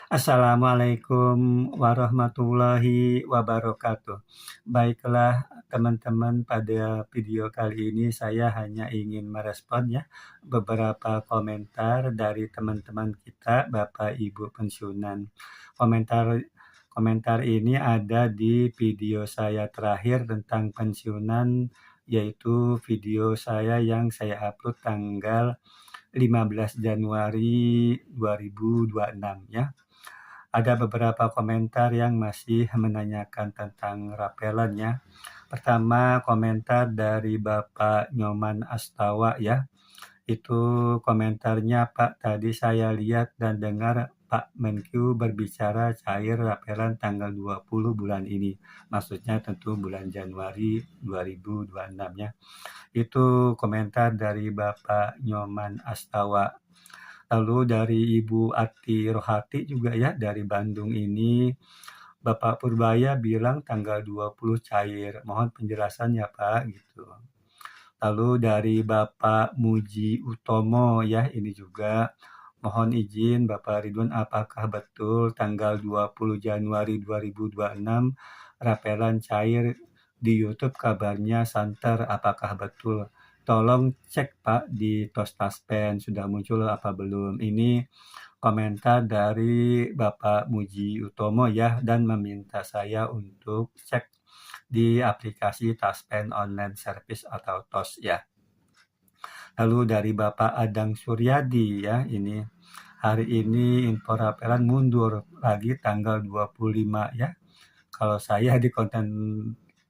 Assalamualaikum warahmatullahi wabarakatuh. Baiklah teman-teman, pada video kali ini saya hanya ingin merespon ya beberapa komentar dari teman-teman kita, Bapak Ibu pensiunan. Komentar komentar ini ada di video saya terakhir tentang pensiunan, yaitu video saya yang saya upload tanggal 15 Januari 2026 ya. Ada beberapa komentar yang masih menanyakan tentang rapelan ya. Pertama, komentar dari Bapak Nyoman Astawa ya. Itu komentarnya, "Pak, tadi saya lihat dan dengar Pak Menkyu berbicara cair rapelan tanggal 20 bulan ini." Maksudnya tentu bulan Januari 2026 ya. Itu komentar dari Bapak Nyoman Astawa. Lalu dari Ibu Ati Rohati juga ya, dari Bandung ini, Bapak Purbaya bilang tanggal 20 cair. Mohon penjelasan ya Pak, gitu. Lalu dari Bapak Muji Utomo ya, ini juga mohon izin Bapak Ridwan, apakah betul tanggal 20 Januari 2026 rapelan cair di YouTube kabarnya santer, apakah betul? Tolong cek Pak di Tostaspen sudah muncul apa belum. Ini komentar dari Bapak Muji Utomo ya, dan meminta saya untuk cek di aplikasi Taspen Online Service atau TOS ya. Lalu dari Bapak Adang Suryadi ya, ini hari ini info rapelan mundur lagi tanggal 25 ya. Kalau saya di konten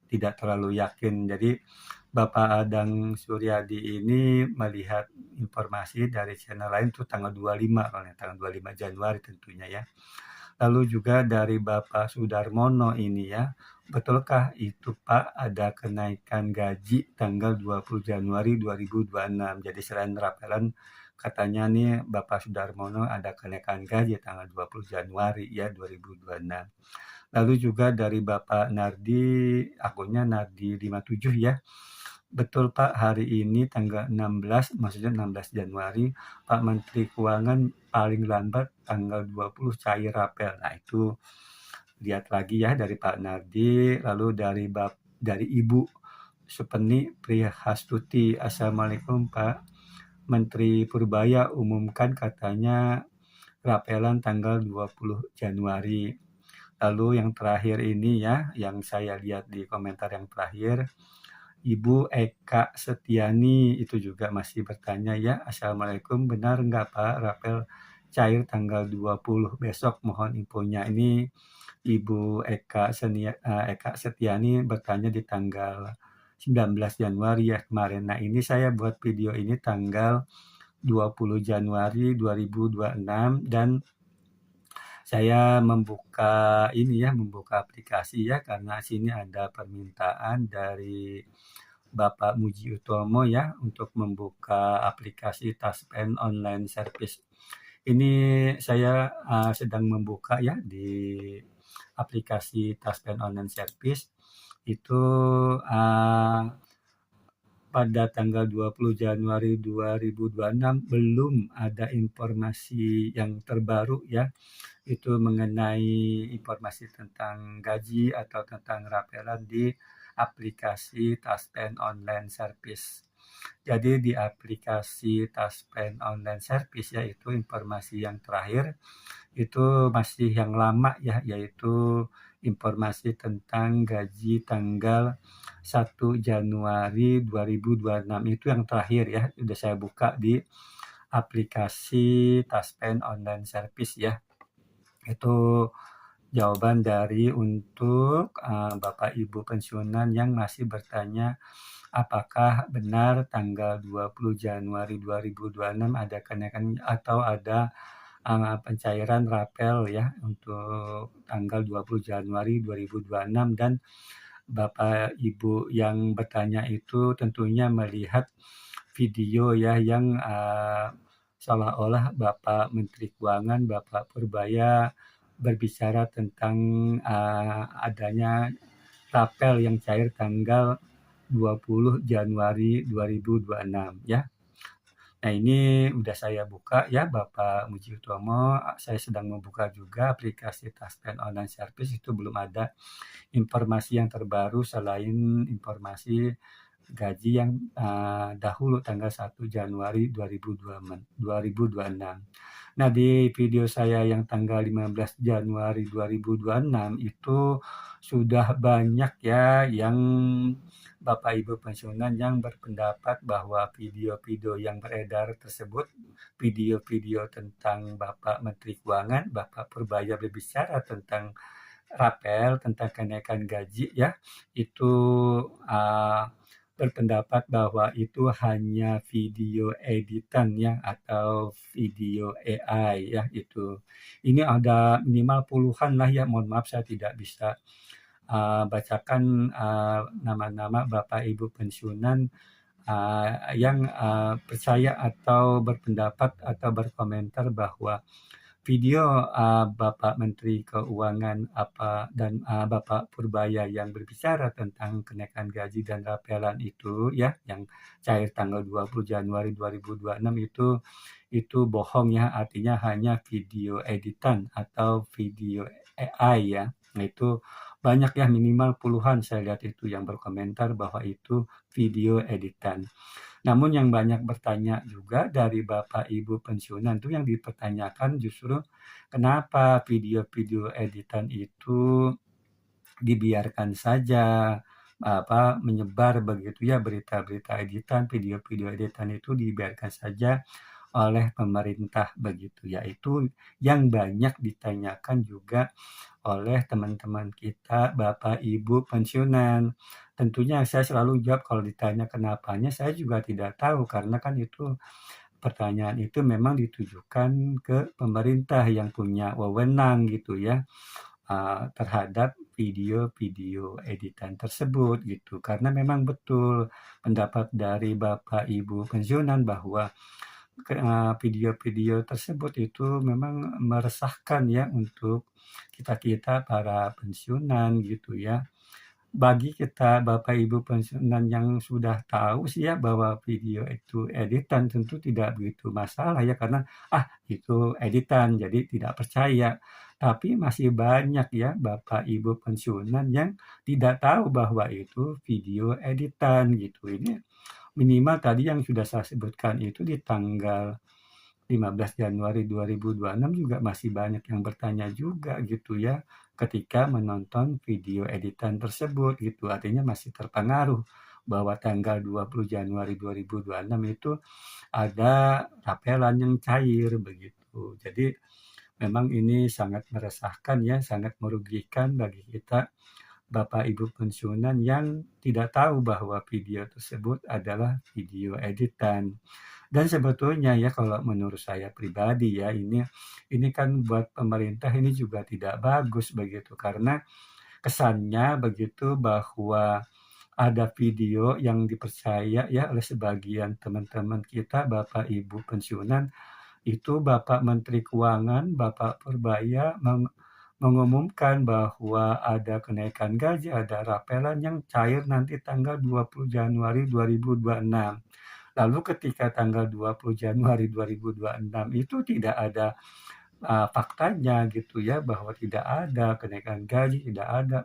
tidak terlalu yakin. Jadi Bapak Adang Suryadi ini melihat informasi dari channel lain tuh tanggal 25, kalau tanggal 25 Januari tentunya ya. Lalu juga dari Bapak Sudarmono ini ya, betulkah itu Pak ada kenaikan gaji tanggal 20 Januari 2026? Jadi selain rapelan, katanya nih Bapak Sudarmono ada kenaikan gaji tanggal 20 Januari ya 2026. Lalu juga dari Bapak Nardi, akunnya Nardi57 ya. Betul Pak, hari ini tanggal 16, maksudnya 16 Januari, Pak Menteri Keuangan paling lambat tanggal 20 cair rapel. Nah itu lihat lagi ya dari Pak Nardi, lalu dari Ibu Supeni Prihastuti. Assalamualaikum Pak Menteri Purbaya umumkan katanya rapelan tanggal 20 Januari. Lalu yang terakhir ini ya, yang saya lihat di komentar yang terakhir, Ibu Eka Setiani itu juga masih bertanya ya, Assalamualaikum, benar nggak Pak rapel cair tanggal 20 besok, mohon infonya. Ini Ibu Eka Setiani bertanya di tanggal 19 Januari ya kemarin. Nah ini saya buat video ini tanggal 20 Januari 2026 dan saya membuka aplikasi ya, karena sini ada permintaan dari Bapak Muji Utomo ya untuk membuka aplikasi Taspen Online Service. Ini saya sedang membuka ya di aplikasi Taspen Online Service itu pada tanggal 20 Januari 2026 belum ada informasi yang terbaru ya, itu mengenai informasi tentang gaji atau tentang rapelan di aplikasi Taspen Online Service. Jadi di aplikasi Taspen Online Service yaitu informasi yang terakhir itu masih yang lama ya, yaitu informasi tentang gaji tanggal 1 Januari 2026 itu yang terakhir ya, udah saya buka di aplikasi Taspen Online Service ya. Itu jawaban dari untuk Bapak Ibu pensiunan yang masih bertanya apakah benar tanggal 20 Januari 2026 ada kenaikan atau ada pencairan rapel ya untuk tanggal 20 Januari 2026, dan Bapak Ibu yang bertanya itu tentunya melihat video ya yang seolah-olah Bapak Menteri Keuangan, Bapak Purbaya berbicara tentang adanya rapel yang cair tanggal 20 Januari 2026 ya. Nah, ini udah saya buka ya, Bapak Muji Utomo, saya sedang membuka juga aplikasi Taspen Online Service, itu belum ada informasi yang terbaru selain informasi gaji yang, dahulu tanggal 1 Januari 2026. Nah, di video saya yang tanggal 15 Januari 2026 itu sudah banyak ya yang Bapak Ibu pensiunan yang berpendapat bahwa video-video yang beredar tersebut, video-video tentang Bapak Menteri Keuangan, Bapak Purbaya berbicara tentang rapel, tentang kenaikan gaji ya, itu, eee, berpendapat bahwa itu hanya video editan ya, atau video AI ya, itu. Ini ada minimal puluhan lah ya, mohon maaf saya tidak bisa, bacakan, nama-nama Bapak Ibu pensiunan, yang, percaya atau berpendapat atau berkomentar bahwa video, Bapak Menteri Keuangan dan, Bapak Purbaya yang berbicara tentang kenaikan gaji dan rapelan itu ya, yang cair tanggal 20 Januari 2026 itu bohong ya, artinya hanya video editan atau video AI ya. Nah, itu banyak ya, minimal puluhan saya lihat itu yang berkomentar bahwa itu video editan. Namun yang banyak bertanya juga dari Bapak Ibu pensiunan tuh yang dipertanyakan justru kenapa video-video editan itu dibiarkan saja, menyebar begitu ya, berita-berita editan, video-video editan itu dibiarkan saja oleh pemerintah begitu ya. Itu yang banyak ditanyakan juga oleh teman-teman kita Bapak Ibu pensiunan. Tentunya saya selalu jawab kalau ditanya kenapanya saya juga tidak tahu karena kan itu pertanyaan itu memang ditujukan ke pemerintah yang punya wewenang gitu ya, terhadap video-video editan tersebut gitu. Karena memang betul pendapat dari Bapak Ibu pensiunan bahwa video-video tersebut itu memang meresahkan ya untuk kita-kita para pensiunan gitu ya. Bagi kita Bapak Ibu pensiunan yang sudah tahu sih ya bahwa video itu editan tentu tidak begitu masalah ya karena, itu editan jadi tidak percaya. Tapi masih banyak ya Bapak Ibu pensiunan yang tidak tahu bahwa itu video editan gitu. Ini minimal tadi yang sudah saya sebutkan itu di tanggal 15 Januari 2026 juga masih banyak yang bertanya juga gitu ya, ketika menonton video editan tersebut gitu. Artinya masih terpengaruh bahwa tanggal 20 Januari 2026 itu ada rapelan yang cair begitu. Jadi memang ini sangat meresahkan ya, sangat merugikan bagi kita Bapak Ibu pensiunan yang tidak tahu bahwa video tersebut adalah video editan. Dan sebetulnya ya kalau menurut saya pribadi ya ini kan buat pemerintah ini juga tidak bagus begitu karena kesannya begitu bahwa ada video yang dipercaya ya oleh sebagian teman-teman kita Bapak Ibu pensiunan itu Bapak Menteri Keuangan, Bapak Purbaya mengumumkan bahwa ada kenaikan gaji, ada rapelan yang cair nanti tanggal 20 Januari 2026. Lalu ketika tanggal 20 Januari 2026 itu tidak ada, faktanya gitu ya, bahwa tidak ada kenaikan gaji, tidak ada,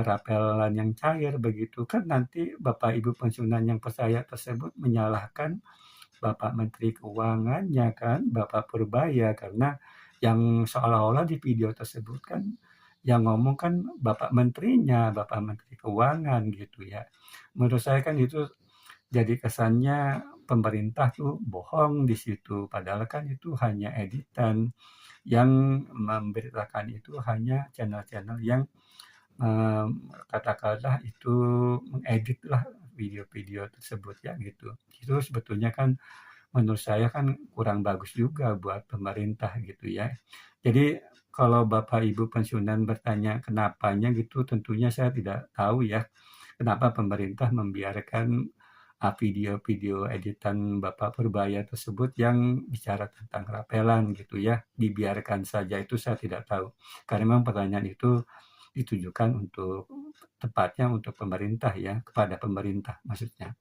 rapelan yang cair begitu, kan nanti Bapak Ibu pensiunan yang percaya tersebut menyalahkan Bapak Menteri Keuangannya kan, Bapak Purbaya, karena yang seolah-olah di video tersebut kan, yang ngomong kan Bapak Menterinya, Bapak Menteri Keuangan gitu ya. Menurut saya kan itu jadi kesannya pemerintah tuh bohong di situ, padahal kan itu hanya editan, yang memberitakan itu hanya channel-channel yang, mmm, katakanlah itu mengeditlah video-video tersebut ya gitu. Itu sebetulnya kan menurut saya kan kurang bagus juga buat pemerintah gitu ya. Jadi kalau Bapak Ibu pensiunan bertanya kenapanya gitu, tentunya saya tidak tahu ya, kenapa pemerintah membiarkan video-video editan Bapak Purbaya tersebut yang bicara tentang rapelan gitu ya, dibiarkan saja itu saya tidak tahu. Karena memang pertanyaan itu ditujukan untuk tepatnya untuk pemerintah ya, kepada pemerintah maksudnya.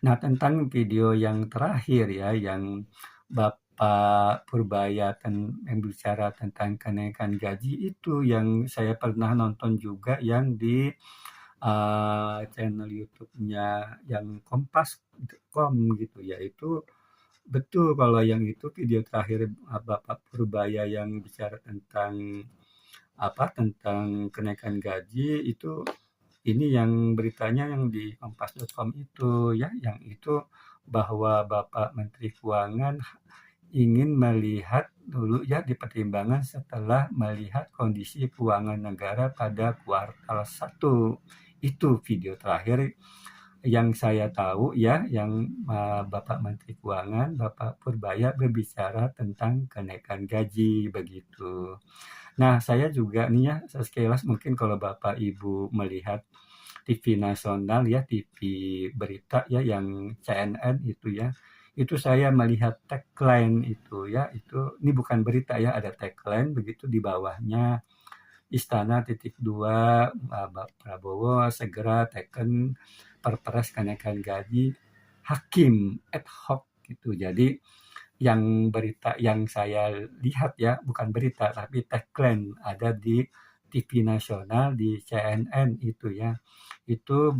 Nah, tentang video yang terakhir ya, yang Bapak Purbaya yang bicara tentang kenaikan gaji itu yang saya pernah nonton juga yang di, channel YouTube-nya yang kompas.com gitu ya, itu betul kalau yang itu video terakhir, Bapak Purbaya yang bicara tentang tentang kenaikan gaji itu ini yang beritanya yang di kompas.com itu ya, yang itu bahwa Bapak Menteri Keuangan ingin melihat dulu ya dipertimbangkan setelah melihat kondisi keuangan negara pada kuartal 1. Itu video terakhir yang saya tahu ya, yang Bapak Menteri Keuangan, Bapak Purbaya berbicara tentang kenaikan gaji begitu. Nah, saya juga nih ya, sekilas mungkin kalau Bapak Ibu melihat TV nasional ya, TV berita ya yang CNN itu ya, itu saya melihat tagline itu ya, itu ini bukan berita ya, ada tagline begitu di bawahnya, Istana titik dua, Prabowo segera teken perpres kenaikan gaji hakim ad hoc gitu. Jadi yang berita yang saya lihat ya, bukan berita tapi tagline ada di TV nasional di CNN itu ya. Itu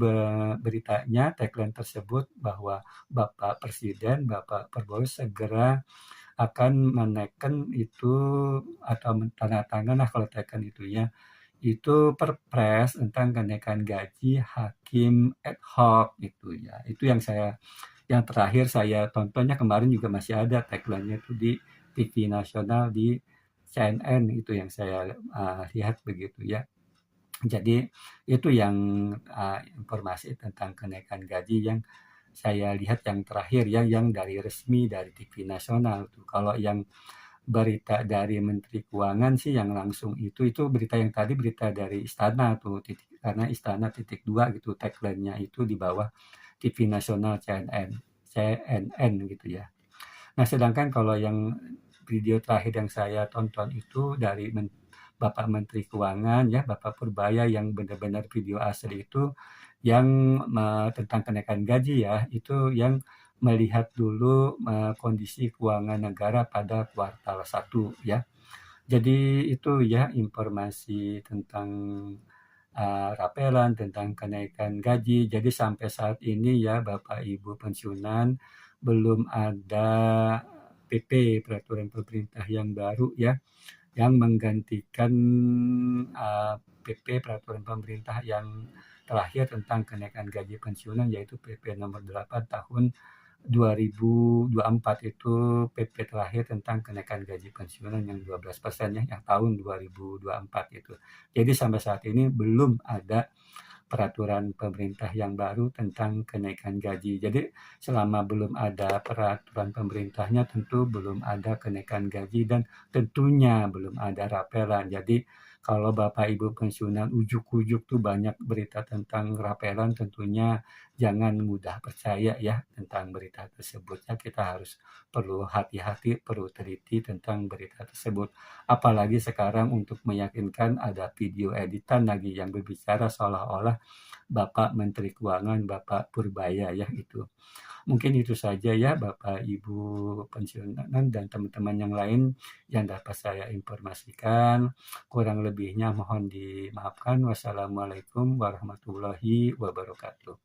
beritanya tagline tersebut bahwa Bapak Presiden, Bapak Prabowo segera akan menaikkan itu atau menandatangan lah kalau tekan itu ya, itu Perpres tentang kenaikan gaji hakim ad hoc gitu ya. Itu yang terakhir saya tontonnya kemarin juga masih ada tagline-nya itu di TV nasional di CNN itu yang saya lihat begitu ya. Jadi itu yang informasi tentang kenaikan gaji yang saya lihat yang terakhir ya, yang dari resmi dari TV nasional tuh. Kalau yang berita dari Menteri Keuangan sih yang langsung itu berita yang tadi berita dari Istana tuh, karena Istana titik dua gitu tagline-nya itu di bawah TV nasional CNN gitu ya. Nah, sedangkan kalau yang video terakhir yang saya tonton itu dari Bapak Menteri Keuangan ya, Bapak Purbaya yang benar-benar video asli itu yang tentang kenaikan gaji ya, itu yang melihat dulu kondisi keuangan negara pada kuartal 1 ya. Jadi itu ya informasi tentang rapelan tentang kenaikan gaji. Jadi sampai saat ini ya Bapak Ibu pensiunan belum ada PP peraturan pemerintah yang baru ya yang menggantikan PP peraturan pemerintah yang terakhir tentang kenaikan gaji pensiunan yaitu PP nomor 8 tahun 2024 itu PP terakhir tentang kenaikan gaji pensiunan yang 12% ya, yang tahun 2024 itu. Jadi sampai saat ini belum ada peraturan pemerintah yang baru tentang kenaikan gaji. Jadi selama belum ada peraturan pemerintahnya tentu belum ada kenaikan gaji dan tentunya belum ada rapelan. Jadi kalau Bapak Ibu pensiunan ujuk-ujuk tuh banyak berita tentang rapelan tentunya jangan mudah percaya ya tentang berita tersebut. Ya, kita harus perlu hati-hati, perlu teliti tentang berita tersebut. Apalagi sekarang untuk meyakinkan ada video editan lagi yang berbicara seolah-olah Bapak Menteri Keuangan, Bapak Purbaya ya itu. Mungkin itu saja ya Bapak Ibu pensiunan dan teman-teman yang lain yang dapat saya informasikan. Kurang lebihnya mohon dimaafkan. Wassalamualaikum warahmatullahi wabarakatuh.